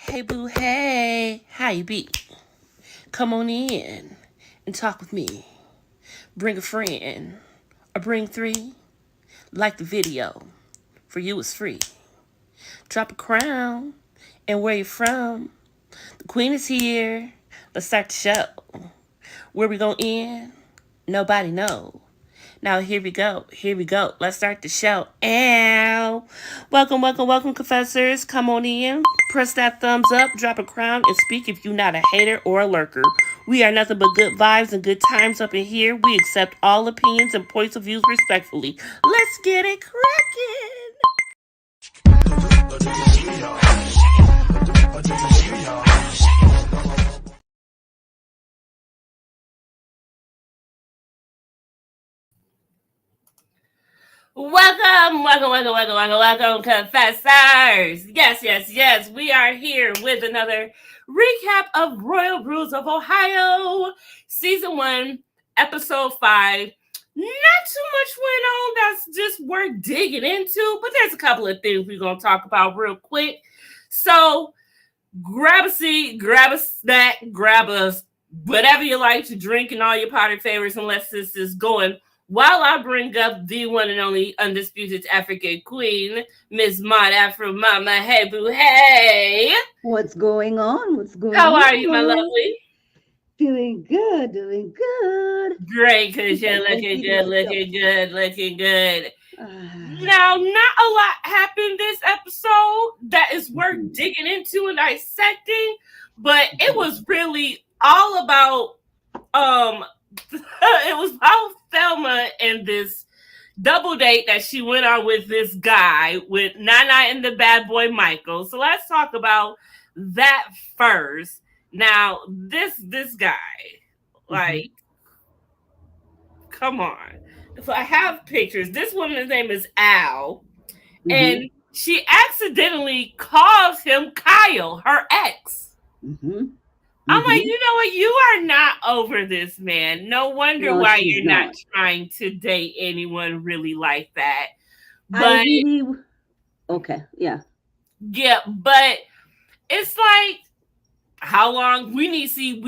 Hey boo, hey, how you be? Come on in and talk with me. Bring a friend or bring three. Like the video, for you it's free. Drop a crown and where you from. The queen is here. Let's start the show. Where we gonna end? Nobody know. Now here we go. Here we go. Let's start the show. Ow. Welcome, confessors. Come on in. Press that thumbs up, drop a crown, and speak if you're not a hater or a lurker. We are nothing but good vibes and good times up in here. We accept all opinions and points of views respectfully. Let's get it cracking. Welcome, confessors. Yes. We are here with another recap of Royal Brews of Ohio, Season 1, Episode 5. Not too much went on that's just worth digging into, but there's a couple of things we're going to talk about real quick. So grab a seat, grab a snack, grab a whatever you like to drink and all your party favorites, unless this is going while I bring up the one and only undisputed African queen, Miss Maud Afro Mama. Hey, boo, hey. What's going on? How are you, my lovely? Doing good. Great, because you're looking good. Now, not a lot happened this episode that is worth digging into and dissecting, but it was really all about it was about Thelma and this double date that she went on with this guy, with Nana and the bad boy Michael. So let's talk about that first. Now, this guy, like, come on. So I have pictures. This woman's name is Al, and she accidentally calls him Kyle, her ex. I'm like, you know what? You are not over this, man. No wonder why you're not trying to date anyone really like that. But okay, yeah. Yeah, but it's like, how long? We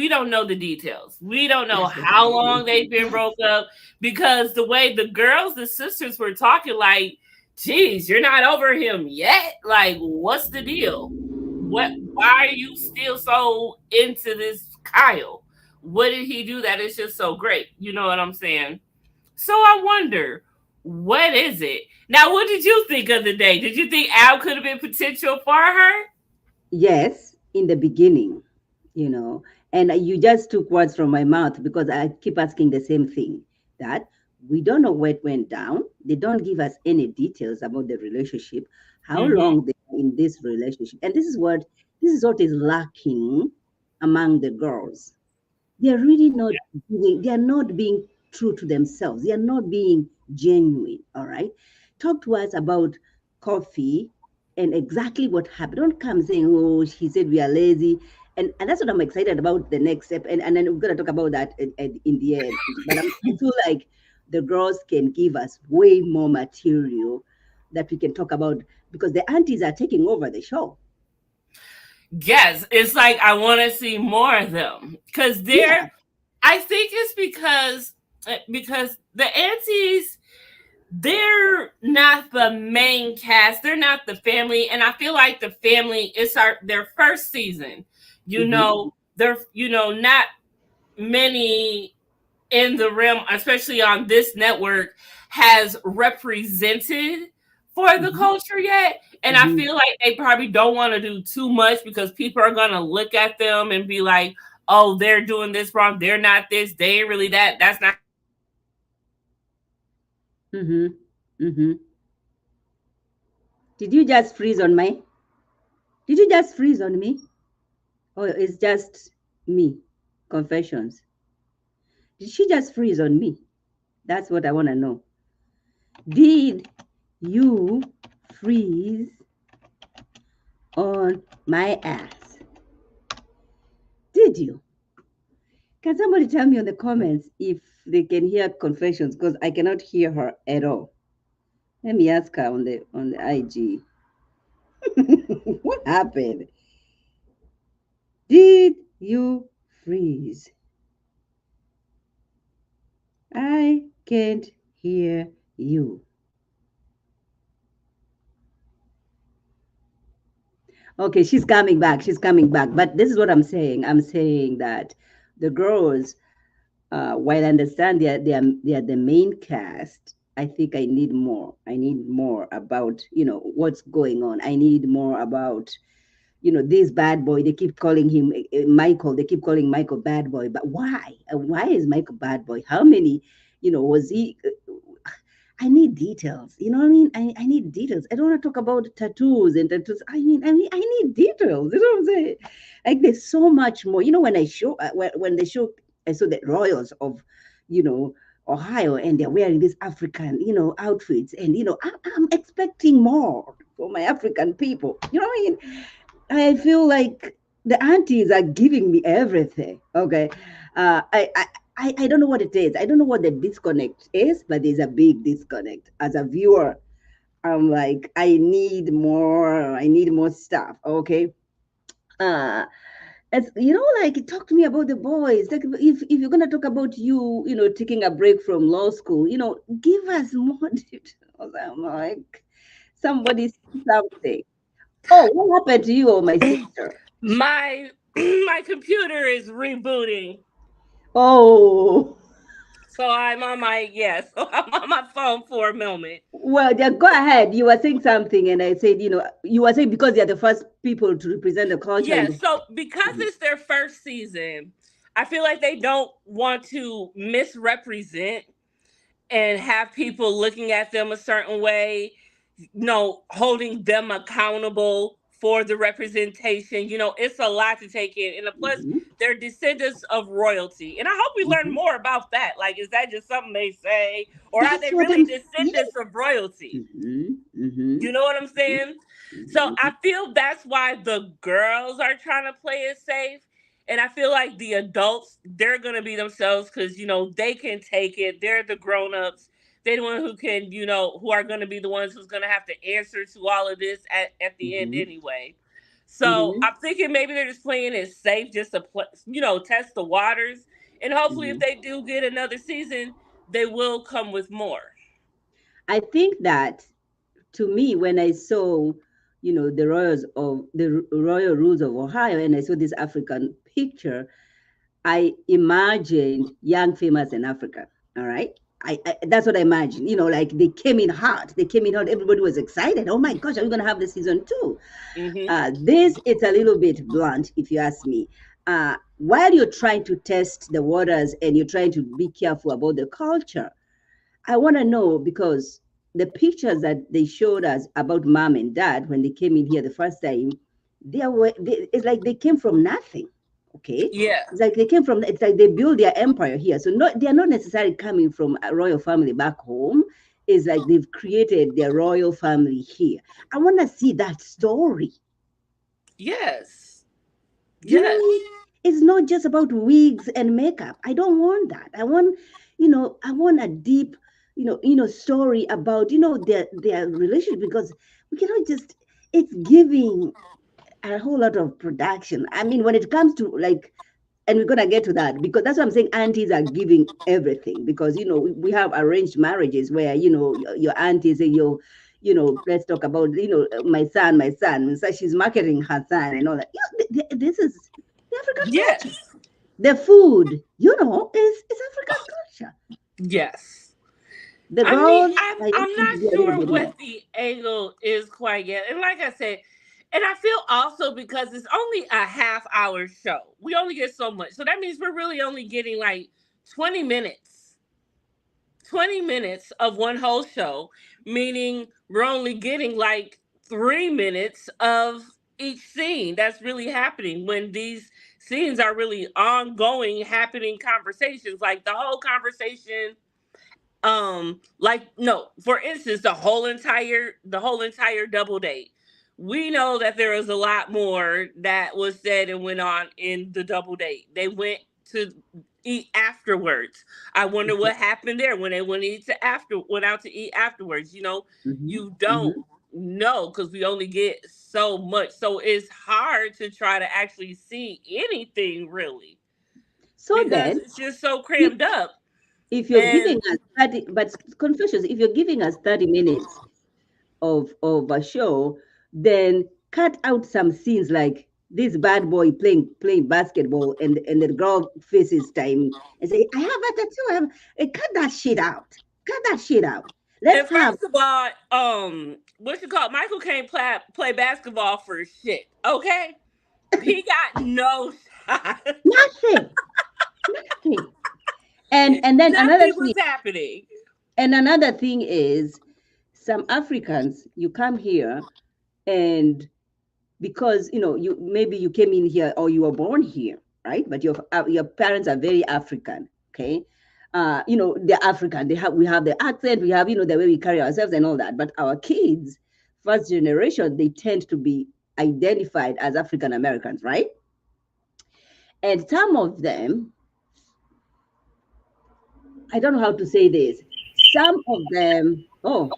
don't know the details. We don't know how long they've been broke up, because the way the girls, the sisters were talking, like, geez, you're not over him yet? Like, what's the deal? Why are you still so into this Kyle? What did he do that is just so great? You know what I'm saying? So I wonder, what is it? Now, what did you think of the day? Did you think Al could have been potential for her? Yes, in the beginning, and you just took words from my mouth, because I keep asking the same thing, that we don't know what went down. They don't give us any details about the relationship, how long they are in this relationship. And this is what is lacking among the girls. They're really not they're not being true to themselves. They are not being genuine. All right. Talk to us about coffee and exactly what happened. Don't come saying, oh, he said we are lazy. And that's what I'm excited about the next step. And then we're going to talk about that in the end. But I feel like the girls can give us way more material that we can talk about, because the aunties are taking over the show. Yes, it's like I want to see more of them, because I think it's because the aunties, they're not the main cast. They're not the family, and I feel like the family is their first season. They're not many in the realm, especially on this network, has represented for the culture yet. And I feel like they probably don't want to do too much, because people are going to look at them and be like, oh, they're doing this wrong. They're not this. They ain't really that. That's not. Did you just freeze on me? Did you just freeze on me? Oh, it's just me. Confessions. Did she just freeze on me? That's what I want to know. Did you freeze on my ass? Did you? Can somebody tell me in the comments if they can hear Confessions, because I cannot hear her at all. Let me ask her on the IG. What happened? Did you freeze? I can't hear you. Okay, she's coming back. She's coming back. But this is what I'm saying. I'm saying that the girls, while I understand they are the main cast, I think I need more. I need more about what's going on. I need more about this bad boy. They keep calling him Michael. They keep calling Michael bad boy. But why? Why is Michael bad boy? How many? Was he? I need details. You know what I mean? I need details. I don't want to talk about tattoos and tattoos. I need details. You know what I'm saying? Like there's so much more. When I show when they show, I saw the royals of, you know, Ohio, and they're wearing these African, outfits, and I'm expecting more for my African people. You know what I mean? I feel like the aunties are giving me everything. Okay, I don't know what it is. I don't know what the disconnect is, but there's a big disconnect. As a viewer, I'm like, I need more. I need more stuff. Okay. Uh, as like talk to me about the boys. Like if you're gonna talk about taking a break from law school, give us more details. I'm like, somebody say something. Oh, what happened to you, oh my sister? My my computer is rebooting. Oh, So I'm on my yes, so I'm on my phone for a moment. well, yeah, go ahead. You were saying something, and I said, you were saying because they're the first people to represent the culture in Yeah, the. so because Mhm, it's their first season, I feel like they don't want to misrepresent and have people looking at them a certain way, holding them accountable for the representation. It's a lot to take in. And plus, mhm, they're descendants of royalty. And I hope we learn mhm. more about that. Like, is that just something they say? Or are That's they what really I'm. Yeah. descendants of royalty? Mhm, mhm, You know what I'm saying? So mhm, I feel that's why the girls are trying to play it safe. And I feel like the adults, they're going to be themselves because, they can take it. They're the grown ups. They're the one who can, who are going to be the ones who's going to have to answer to all of this at the end mhm, anyway. So mhm, I'm thinking maybe they're just playing it safe just to, test the waters. And hopefully, if mhm. they do get another season, they will come with more. I think that to me, when I saw, the royal rules of Ohio, and I saw this African picture, I imagined young famous in Africa. All right. That's what I imagined. Like they came in hot. They came in hot. Everybody was excited. Oh my gosh, are we gonna have the season two? Hmm. This it's a little bit blunt, if you ask me. While you're trying to test the waters and you're trying to be careful about the culture, I want to know because the pictures that they showed us about mom and dad when they came in here the first time, it's like they came from nothing. Okay, Yeah. it's like they came from. It's like they built their empire here. So they are not necessarily coming from a royal family back home. It's like they've created their royal family here. I want to see that story. Yes. Do you know Yes. what I mean? It's not just about wigs and makeup. I don't want that. I want a deep, story about, their relationship because we cannot just it's giving a whole lot of production. I mean, when it comes to like and we're gonna get to that because that's what I'm saying. Aunties are giving everything because we have arranged marriages where your auntie say let's talk about my son. So she's marketing her son and all that. This is the African culture. Yes. The food, is African culture. Yes. The I mean, girls, I'm I just I'm need to not be a little sure bit more. what the angle is quite yet. And like I said, and I feel also because it's only a half hour show. We only get so much. So that means we're really only getting like 20 minutes. 20 minutes of one whole show, meaning we're only getting like 3 minutes of each scene that's really happening when these scenes are really ongoing, happening conversations. Like the whole conversation, like no, for instance, the whole entire double date. We know that there was a lot more that was said and went on in the double date. They went to eat afterwards. I wonder Okay. what happened there when they went out to eat afterwards. Hmm. You don't Hmm. No, because we only get so much. So it's hard to try to actually see anything really So because then, it's just so if, crammed up. if you're giving And us 30, but Confessions, if you're giving us 30 minutes of a show, then cut out some scenes like this bad boy playing basketball, and the girl faces time and say, "I have a tattoo." Cut that shit out. Cut that shit out. and Let's have first of all, what you call it? Michael can't play basketball for shit. Okay, he got no shot. nothing, nothing. And then Nothing was happening. another thing is, some Africans, you come here, and because you maybe you came in here or you were born here, right? But your parents are very African, okay? They're African. We have the accent, we have the way we carry ourselves and all that. But our kids, first generation, they tend to be identified as African Americans, right? And some of them, I don't know how to say this. Some of them, oh,